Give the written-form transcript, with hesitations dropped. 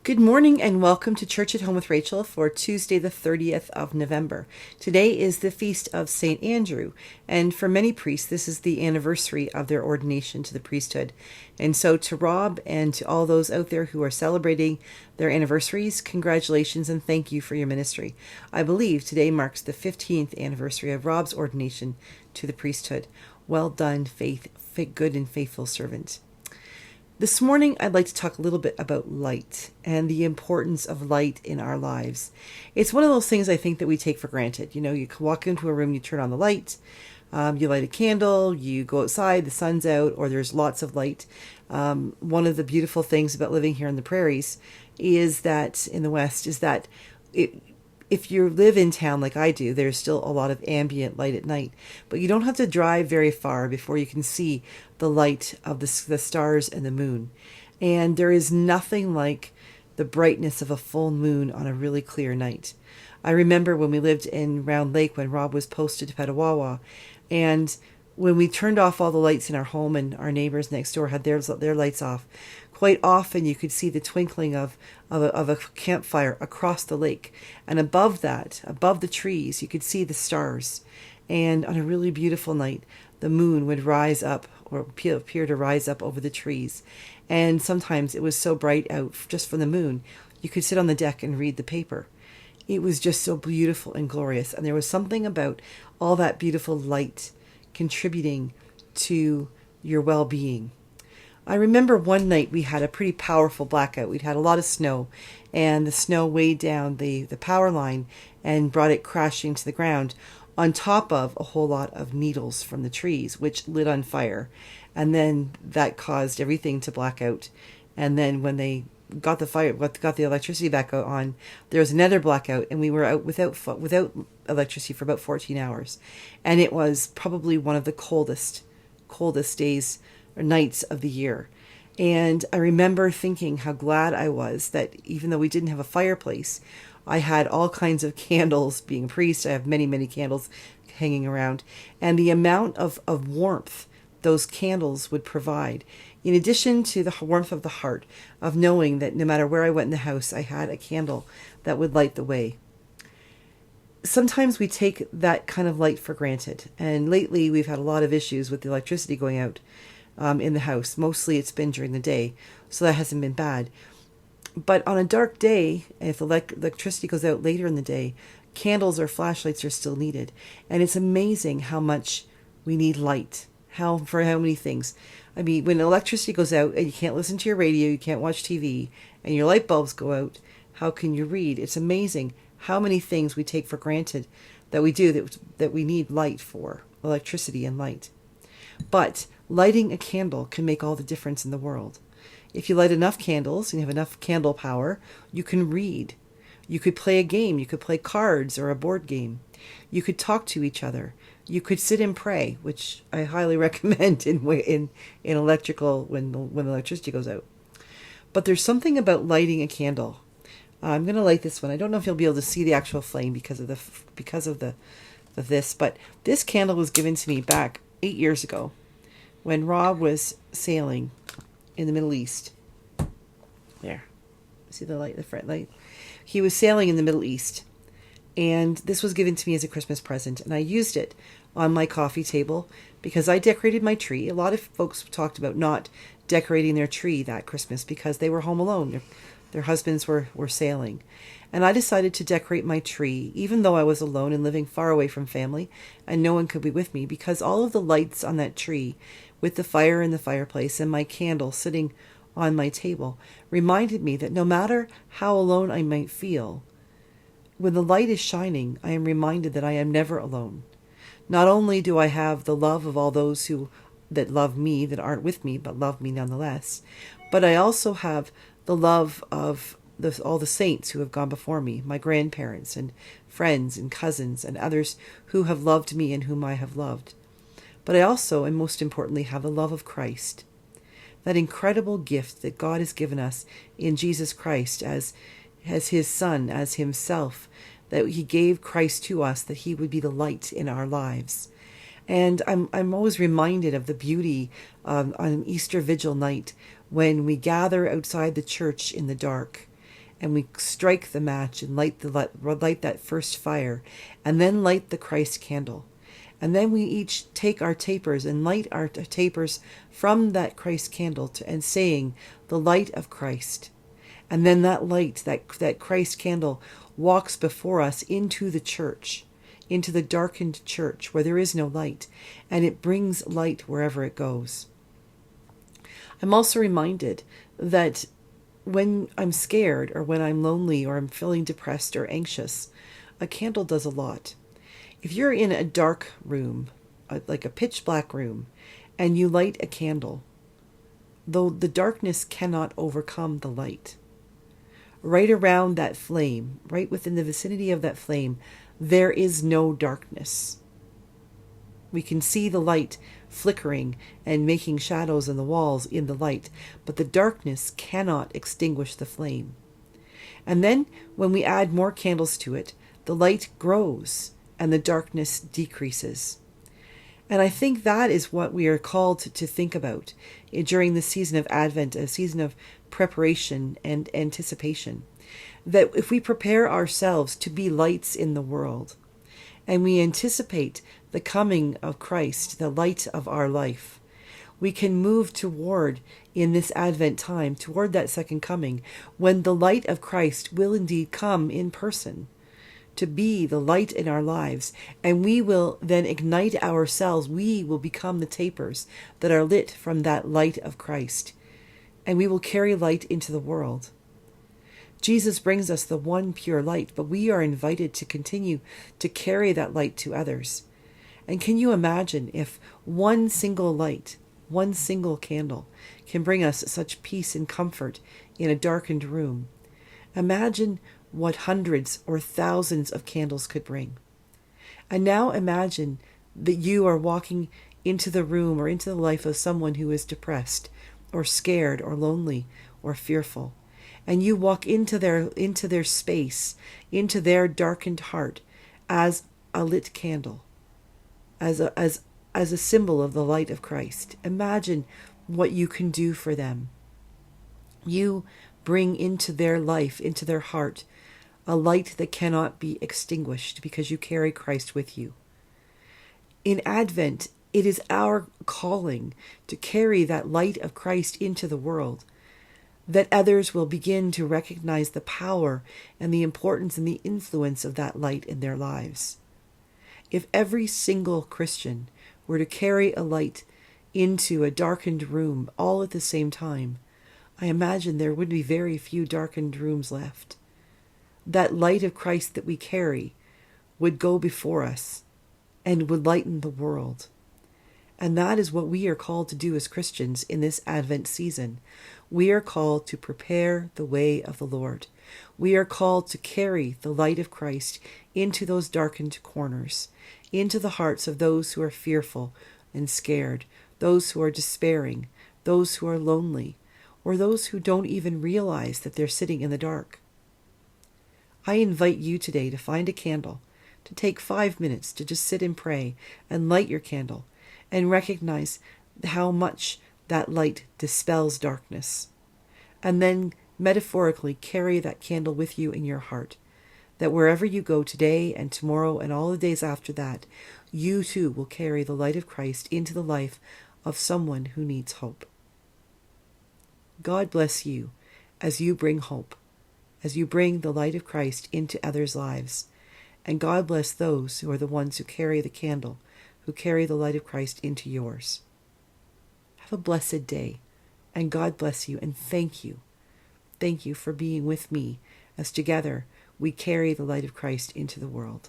Good morning and welcome to Church at Home with Rachel for Tuesday, the 30th of November. Today is the feast of St. Andrew, and for many priests, this is the anniversary of their ordination to the priesthood. And so to Rob and to all those out there who are celebrating their anniversaries, congratulations and thank you for your ministry. I believe today marks the 15th anniversary of Rob's ordination to the priesthood. Well done, good and faithful servant. This morning, I'd like to talk a little bit about light and the importance of light in our lives. It's one of those things I think that we take for granted. You know, you can walk into a room, you turn on the light, you light a candle, you go outside, the sun's out, or there's lots of light. One of the beautiful things about living here in the prairies is that, in the West, is that if you live in town like I do, there's still a lot of ambient light at night. But you don't have to drive very far before you can see the light of the stars and the moon. And there is nothing like the brightness of a full moon on a really clear night. I remember when we lived in Round Lake when Rob was posted to Petawawa, and when we turned off all the lights in our home and our neighbors next door had their lights off, quite often you could see the twinkling of a campfire across the lake. And above that, above the trees, you could see the stars. And on a really beautiful night, the moon would rise up or appear to rise up over the trees. And sometimes it was so bright out just from the moon, you could sit on the deck and read the paper. It was just so beautiful and glorious. And there was something about all that beautiful light contributing to your well-being. I remember one night we had a pretty powerful blackout. We'd had a lot of snow, and the snow weighed down the power line and brought it crashing to the ground on top of a whole lot of needles from the trees, which lit on fire. And then that caused everything to black out. And then when they got the electricity back on, there was another blackout, and we were out without electricity for about 14 hours. And it was probably one of the coldest days or nights of the year. And I remember thinking how glad I was that even though we didn't have a fireplace, I had all kinds of candles. Being a priest, I have many, many candles hanging around. And the amount of warmth those candles would provide, in addition to the warmth of the heart, of knowing that no matter where I went in the house, I had a candle that would light the way. Sometimes we take that kind of light for granted. And lately we've had a lot of issues with the electricity going out in the house. Mostly it's been during the day, so that hasn't been bad. But on a dark day, if electricity goes out later in the day, candles or flashlights are still needed. And it's amazing how much we need light. For how many things. I mean, when electricity goes out and you can't listen to your radio, you can't watch TV, and your light bulbs go out, how can you read? It's amazing how many things we take for granted that we do that we need light for, electricity and light. But lighting a candle can make all the difference in the world. If you light enough candles and you have enough candle power, you can read. You could play a game. You could play cards or a board game. You could talk to each other. You could sit and pray, which I highly recommend in electrical when electricity goes out. But there's something about lighting a candle. I'm going to light this one. I don't know if you'll be able to see the actual flame because of this, but this candle was given to me back 8 years ago when Rob was sailing in the Middle East. There. See the light, the front light? He was sailing in the Middle East. And this was given to me as a Christmas present. And I used it on my coffee table because I decorated my tree. A lot of folks talked about not decorating their tree that Christmas because they were home alone. Their husbands were sailing. And I decided to decorate my tree, even though I was alone and living far away from family and no one could be with me, because all of the lights on that tree, with the fire in the fireplace and my candle sitting on my table, reminded me that no matter how alone I might feel, when the light is shining, I am reminded that I am never alone. Not only do I have the love of all those that love me, that aren't with me, but love me nonetheless, but I also have the love of all the saints who have gone before me, my grandparents and friends and cousins and others who have loved me and whom I have loved. But I also, and most importantly, have the love of Christ, that incredible gift that God has given us in Jesus Christ as his Son, as himself, that he gave Christ to us, that he would be the light in our lives. And I'm always reminded of the beauty on an Easter Vigil night when we gather outside the church in the dark and we strike the match and light that first fire, and then light the Christ candle. And then we each take our tapers and light our tapers from that Christ candle and saying, the light of Christ. And then that light, that Christ candle, walks before us into the church, into the darkened church where there is no light, and it brings light wherever it goes. I'm also reminded that when I'm scared or when I'm lonely or I'm feeling depressed or anxious, a candle does a lot. If you're in a dark room, like a pitch black room, and you light a candle, though the darkness cannot overcome the light. Right around that flame, right within the vicinity of that flame, there is no darkness. We can see the light flickering and making shadows in the walls in the light, but the darkness cannot extinguish the flame. And then when we add more candles to it, the light grows and the darkness decreases. And I think that is what we are called to think about during the season of Advent, a season of preparation and anticipation. That if we prepare ourselves to be lights in the world, and we anticipate the coming of Christ, the light of our life, we can move toward, in this Advent time, toward that second coming, when the light of Christ will indeed come in person, to be the light in our lives, and we will then ignite ourselves. We will become the tapers that are lit from that light of Christ, and we will carry light into the world. Jesus brings us the one pure light, but we are invited to continue to carry that light to others. And can you imagine if one single light, one single candle, can bring us such peace and comfort in a darkened room? Imagine what hundreds or thousands of candles could bring. And now imagine that you are walking into the room or into the life of someone who is depressed or scared or lonely or fearful. And you walk into their space, into their darkened heart as a lit candle, as a symbol of the light of Christ. Imagine what you can do for them. You bring into their life, into their heart, a light that cannot be extinguished because you carry Christ with you. In Advent, it is our calling to carry that light of Christ into the world, that others will begin to recognize the power and the importance and the influence of that light in their lives. If every single Christian were to carry a light into a darkened room all at the same time, I imagine there would be very few darkened rooms left. That light of Christ that we carry would go before us and would lighten the world. And that is what we are called to do as Christians in this Advent season. We are called to prepare the way of the Lord. We are called to carry the light of Christ into those darkened corners, into the hearts of those who are fearful and scared, those who are despairing, those who are lonely, or those who don't even realize that they're sitting in the dark. I invite you today to find a candle, to take 5 minutes to just sit and pray and light your candle and recognize how much that light dispels darkness. And then metaphorically carry that candle with you in your heart, that wherever you go today and tomorrow and all the days after that, you too will carry the light of Christ into the life of someone who needs hope. God bless you as you bring hope, as you bring the light of Christ into others' lives. And God bless those who are the ones who carry the candle, who carry the light of Christ into yours. Have a blessed day, and God bless you, and thank you. Thank you for being with me as together we carry the light of Christ into the world.